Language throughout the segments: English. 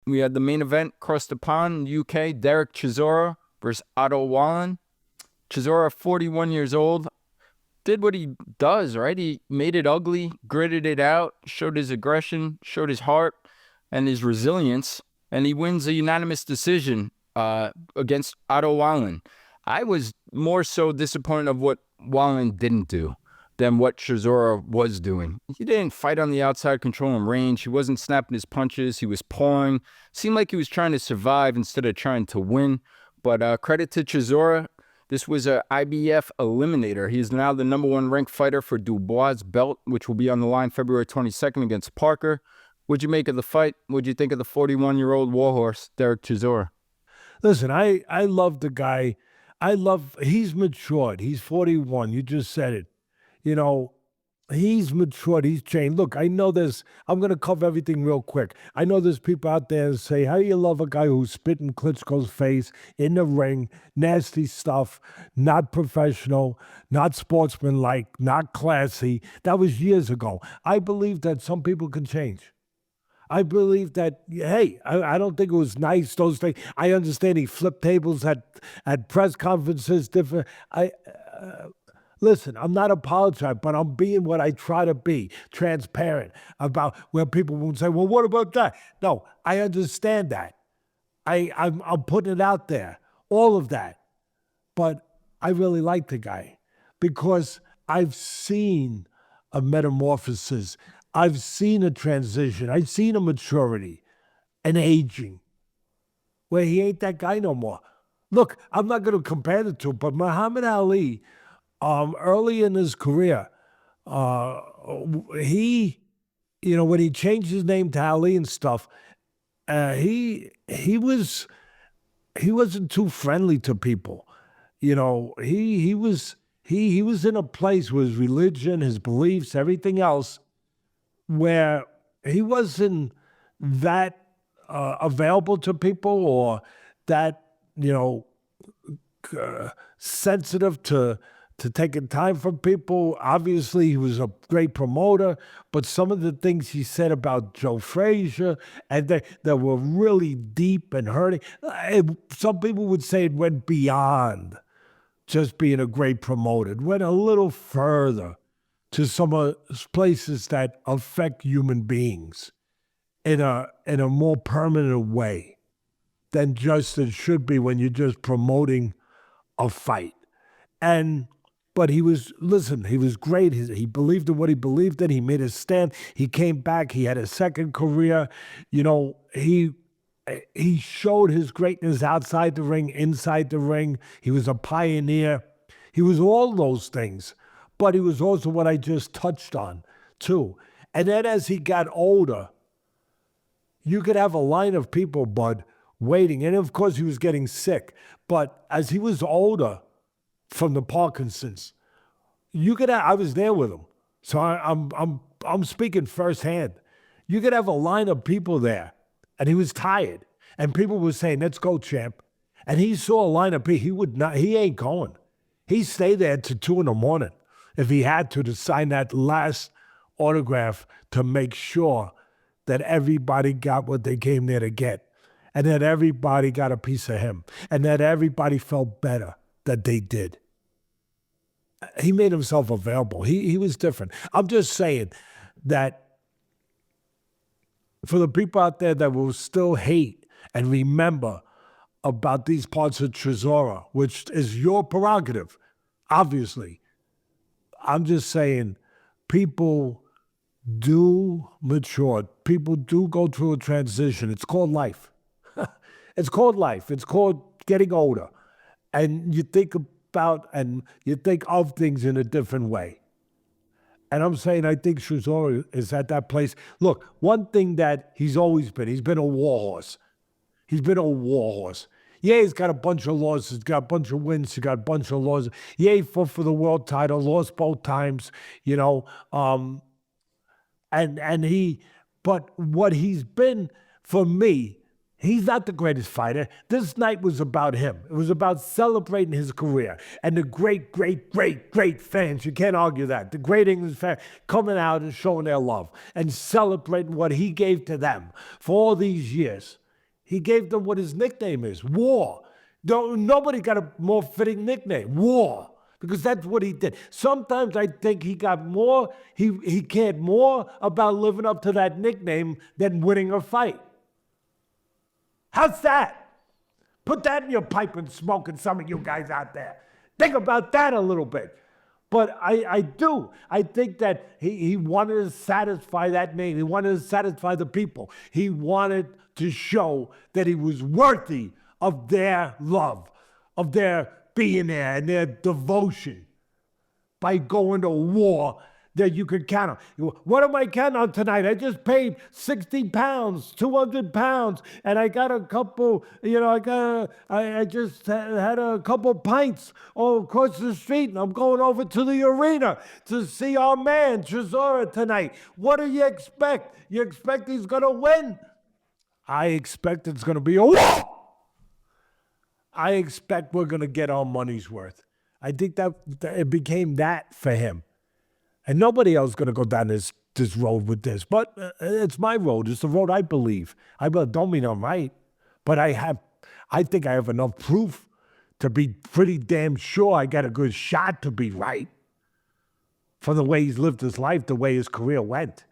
we had the main event across the pond, UK, Derek Chisora versus Otto Wallin. Chisora, 41 years old, did what he does, right? He made it ugly, gritted it out, showed his aggression, showed his heart and his resilience, and he wins a unanimous decision against Otto Wallin. I was more so disappointed of what Wallen didn't do than what Chisora was doing. He didn't fight on the outside, controlling range. He wasn't snapping his punches. He was pawing. Seemed like he was trying to survive instead of trying to win. But credit to Chisora. This was a IBF eliminator. He is now the #1 ranked fighter for Dubois' belt, which will be on the line February 22nd against Parker. What'd you make of the fight? What'd you think of the 41-year-old warhorse, Derek Chisora? Listen, I love the guy. He's matured. He's 41. You just said it. You know, he's matured. He's changed. Look, I know I'm going to cover everything real quick. I know there's people out there that say, how do you love a guy who's spit in Klitschko's face in the ring, nasty stuff, not professional, not sportsmanlike, not classy. That was years ago. I believe that some people can change. I believe that, hey, I don't think it was nice, those things. I understand he flipped tables at press conferences, different. Listen, I'm not apologizing, but I'm being what I try to be, transparent about where people won't say, well, what about that? No, I understand that. I'm putting it out there, all of that. But I really like the guy because I've seen a metamorphosis. I've seen a transition. I've seen a maturity, an aging, where he ain't that guy no more. Look, I'm not going to compare the two, but Muhammad Ali, early in his career, he, when he changed his name to Ali and stuff, he wasn't too friendly to people. He was in a place with his religion, his beliefs, everything else, where he wasn't that available to people or that, sensitive to taking time from people. Obviously, he was a great promoter, but some of the things he said about Joe Frazier, and that were really deep and hurting. Some people would say it went beyond just being a great promoter. It went a little further to some places that affect human beings in a more permanent way than just it should be when you're just promoting a fight. But he was great. He believed in what he believed in. He made a stand. He came back. He had a second career. He showed his greatness outside the ring, inside the ring. He was a pioneer. He was all those things. But he was also what I just touched on, too. And then as he got older, you could have a line of people, Bud, waiting. And of course, he was getting sick. But as he was older from the Parkinson's, I was there with him. So I'm speaking firsthand. You could have a line of people there, and he was tired. And people were saying, let's go, champ. And he saw a line of people. He ain't going. He'd stay there till 2 a.m. if he had to sign that last autograph to make sure that everybody got what they came there to get, and that everybody got a piece of him, and that everybody felt better that they did. He made himself available. He was different. I'm just saying that for the people out there that will still hate and remember about these parts of Chisora, which is your prerogative, obviously, I'm just saying people do mature. People do go through a transition. It's called life. It's called life. It's called getting older. And you think of things in a different way. And I'm saying I think Chisora is at that place. Look, one thing that he's been a warhorse. He's been a warhorse. Yeah, he's got a bunch of losses. He's got a bunch of wins. He's got a bunch of losses. Yeah, he fought for the world title, lost both times, but what he's been for me, he's not the greatest fighter. This night was about him. It was about celebrating his career. And the great, great, great, great fans, you can't argue that. The great English fans coming out and showing their love and celebrating what he gave to them for all these years. He gave them what his nickname is, War. Nobody got a more fitting nickname, War, because that's what he did. Sometimes I think he cared more about living up to that nickname than winning a fight. How's that? Put that in your pipe and smoke, and some of you guys out there. Think about that a little bit. But I do. I think that he wanted to satisfy that name. He wanted to satisfy the people. He wanted to show that he was worthy of their love, of their being there and their devotion by going to war that you could count on. What am I counting on tonight? I just paid 60 pounds, 200 pounds, and I got a couple, I just had a couple pints all across the street, and I'm going over to the arena to see our man, Chisora, tonight. What do you expect? You expect he's going to win? I expect it's going to be a war. I expect we're going to get our money's worth. I think that it became that for him. And nobody else is going to go down this road with this. But it's my road. It's the road I believe. Don't mean I'm right. But I think I have enough proof to be pretty damn sure I got a good shot to be right. From the way he's lived his life, the way his career went.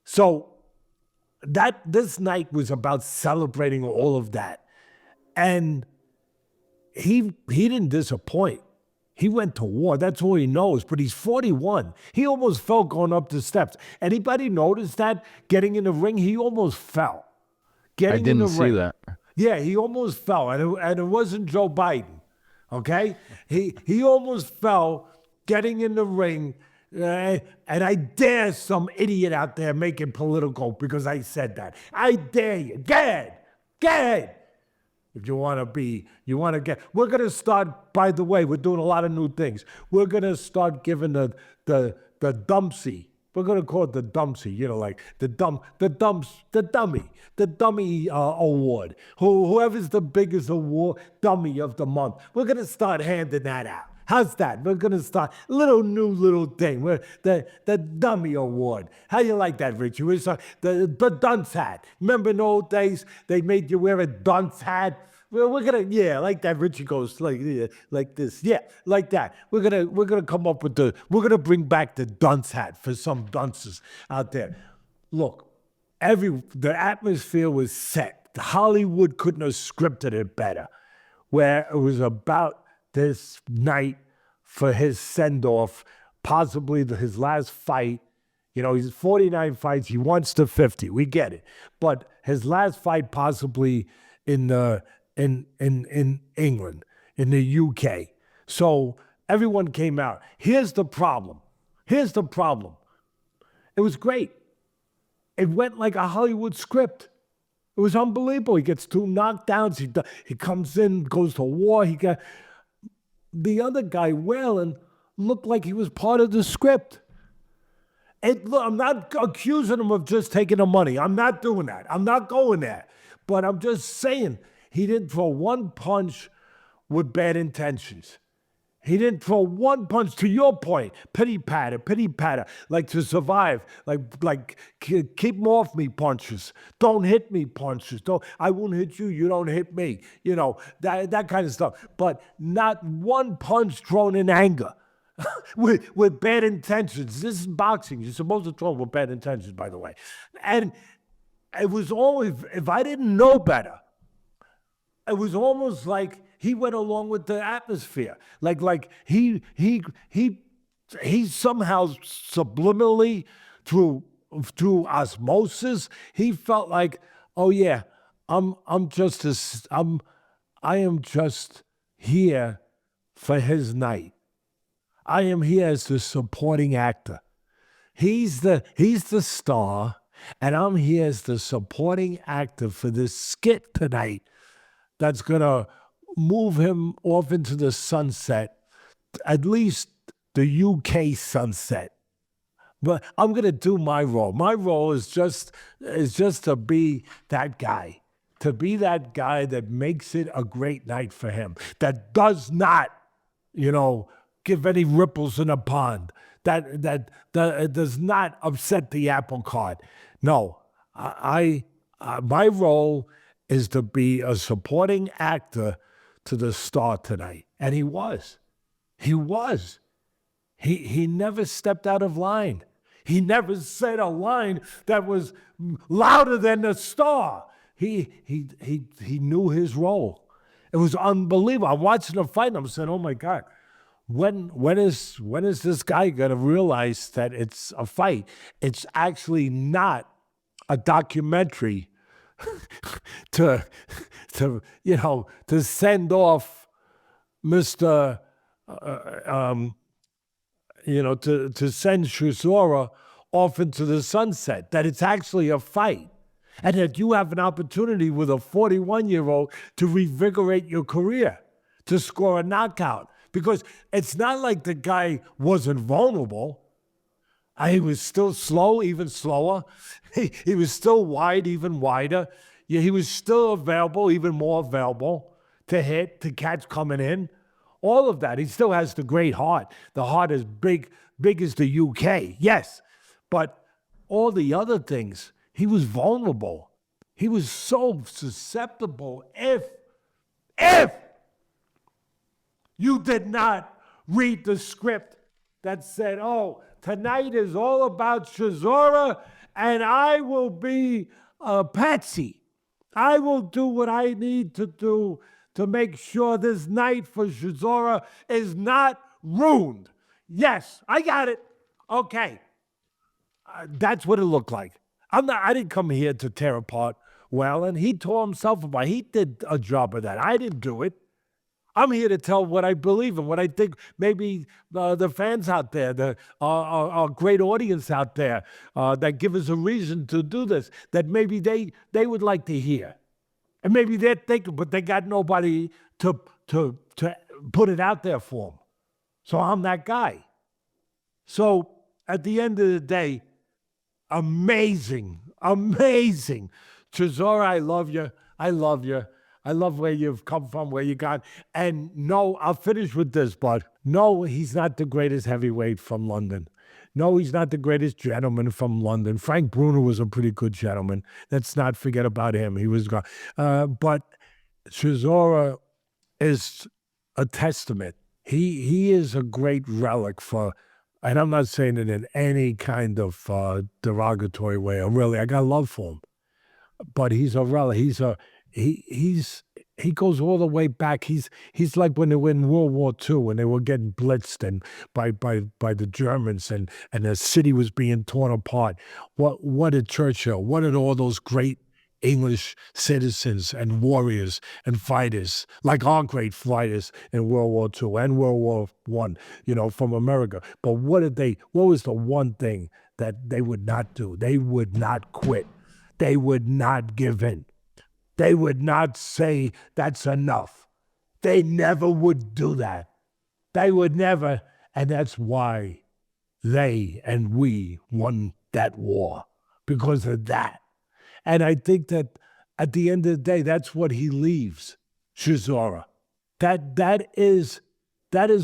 So this night was about celebrating all of that. And he didn't disappoint. He went to war. That's all he knows. But he's 41. He almost fell going up the steps. Anybody notice that? Getting in the ring, he almost fell. I didn't see that. Yeah, he almost fell. And it wasn't Joe Biden. Okay? He almost fell getting in the ring. And I dare some idiot out there making political because I said that. I dare you. Get ahead. If you want to get, we're going to start, by the way, we're doing a lot of new things. We're going to start giving the dumpsy, we're going to call it the dumpsy, like the dummy award. Whoever's the biggest award, dummy of the month. We're going to start handing that out. How's that? We're going to start a little thing. The dummy award. How you like that, Richie? The dunce hat. Remember in the old days, they made you wear a dunce hat? Well, we're going to, like that. Richie goes like this. Yeah, like that. We're going to come up with we're going to bring back the dunce hat for some dunces out there. Look, the atmosphere was set. Hollywood couldn't have scripted it better. Where it was about this night for his send-off, possibly his last fight. He's 49 fights. He wants to 50. We get it. But his last fight possibly in England, in the UK. So everyone came out. Here's the problem. It was great. It went like a Hollywood script. It was unbelievable. He gets 2 knockdowns. He comes in, goes to war. The other guy, Wallen, looked like he was part of the script. I'm not accusing him of just taking the money. I'm not doing that. I'm not going there. But I'm just saying he didn't throw one punch with bad intentions. He didn't throw one punch, to your point, pity patter, like to survive, like keep them off me punches. Don't hit me punches. I won't hit you, you don't hit me. That kind of stuff. But not one punch thrown in anger with bad intentions. This is boxing. You're supposed to throw with bad intentions, by the way. And it was always, if I didn't know better, it was almost like he went along with the atmosphere. Like he somehow subliminally through osmosis, he felt like, oh yeah, I am just here for his night. I am here as the supporting actor. He's the star, and I'm here as the supporting actor for this skit tonight that's gonna move him off into the sunset, at least the UK sunset. But I'm gonna do my role. My role is just to be that guy, that makes it a great night for him, that does not, give any ripples in a pond, that does not upset the apple cart. No, my role is to be a supporting actor to the star tonight. And he was. He was. He never stepped out of line. He never said a line that was louder than the star. He knew his role. It was unbelievable. I'm watching the fight and I'm saying, oh my God, when is this guy gonna realize that it's a fight? It's actually not a documentary to send off Mr. To send Chisora off into the sunset, that it's actually a fight, and that you have an opportunity with a 41-year-old to revigorate your career, to score a knockout. Because it's not like the guy wasn't vulnerable. He was still slow, even slower. He was still wide, even wider. Yeah, he was still available, even more available to hit, to catch coming in. All of that. He still has the great heart. The heart is big as the UK, yes. But all the other things, he was vulnerable. He was so susceptible. If you did not read the script that said, oh, tonight is all about Chisora, and I will be a patsy. I will do what I need to do to make sure this night for Chisora is not ruined. Yes, I got it. Okay. That's what it looked like. I didn't come here to tear apart Wallen. He tore himself apart. He did a job of that. I didn't do it. I'm here to tell what I believe and what I think maybe the fans out there, our great audience out there that give us a reason to do this, that maybe they would like to hear. And maybe they're thinking, but they got nobody to put it out there for them. So I'm that guy. So at the end of the day, amazing. Chisora, I love you. I love where you've come from, where you got. And no, I'll finish with this, but no, he's not the greatest heavyweight from London. No, he's not the greatest gentleman from London. Frank Bruno was a pretty good gentleman. Let's not forget about him. He was gone. But Chisora is a testament. He is a great relic for, and I'm not saying it in any kind of derogatory way. I got love for him. But he's a relic. He goes all the way back. He's like when they were in World War II, when they were getting blitzed and by the Germans and the city was being torn apart. What did Churchill? What did all those great English citizens and warriors and fighters, like our great fighters in World War II and World War I, from America? But what was the one thing that they would not do? They would not quit. They would not give in. They would not say, that's enough. They never would do that. They would never. And that's why they and we won that war, because of that. And I think that at the end of the day, that's what he leaves, Chisora. That is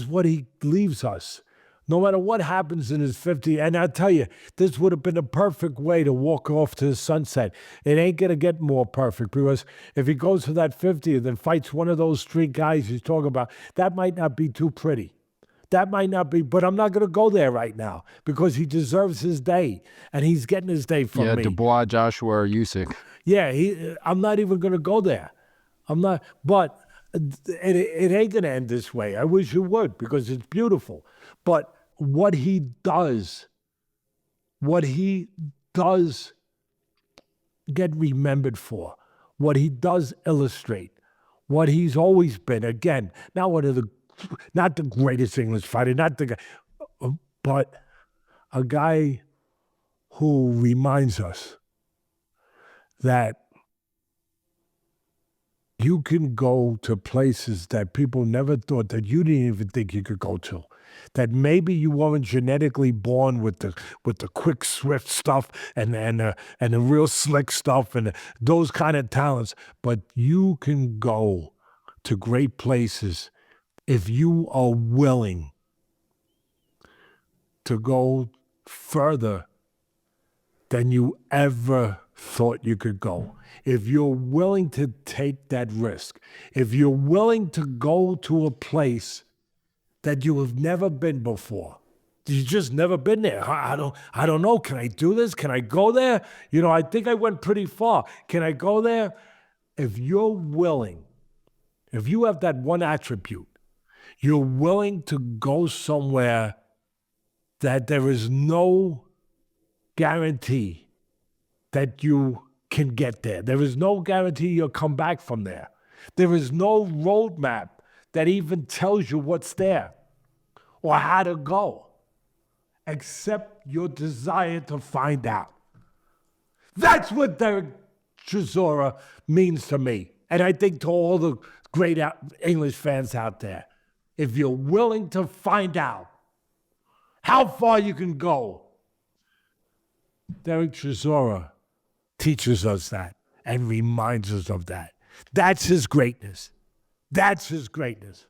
what he leaves us. No matter what happens in his 50, and I'll tell you, this would have been a perfect way to walk off to the sunset. It ain't going to get more perfect, because if he goes for that 50 and then fights one of those three guys he's talking about, that might not be too pretty. That might not be, but I'm not going to go there right now, because he deserves his day, and he's getting his day from me. Yeah, Dubois, Joshua, or Usyk. Yeah, I'm not even going to go there. I'm not, but it ain't going to end this way. I wish it would, because it's beautiful. But what he does get remembered for, what he does illustrate, what he's always been. Again, not the greatest English fighter, not the guy, but a guy who reminds us that you can go to places that people never thought that you didn't even think you could go to. That maybe you weren't genetically born with the quick, swift stuff and the real slick stuff and those kind of talents, but you can go to great places if you are willing to go further than you ever thought you could go, if you're willing to take that risk, if you're willing to go to a place that you have never been before, you just never been there. I don't know. Can I do this? Can I go there? I think I went pretty far. Can I go there? If you're willing, if you have that one attribute, you're willing to go somewhere that there is no guarantee that you can get there. There is no guarantee you'll come back from there. There is no roadmap that even tells you what's there or how to go, except your desire to find out. That's what Derek Chisora means to me. And I think to all the great English fans out there, if you're willing to find out how far you can go, Derek Chisora teaches us that and reminds us of that. That's his greatness. That's his greatness.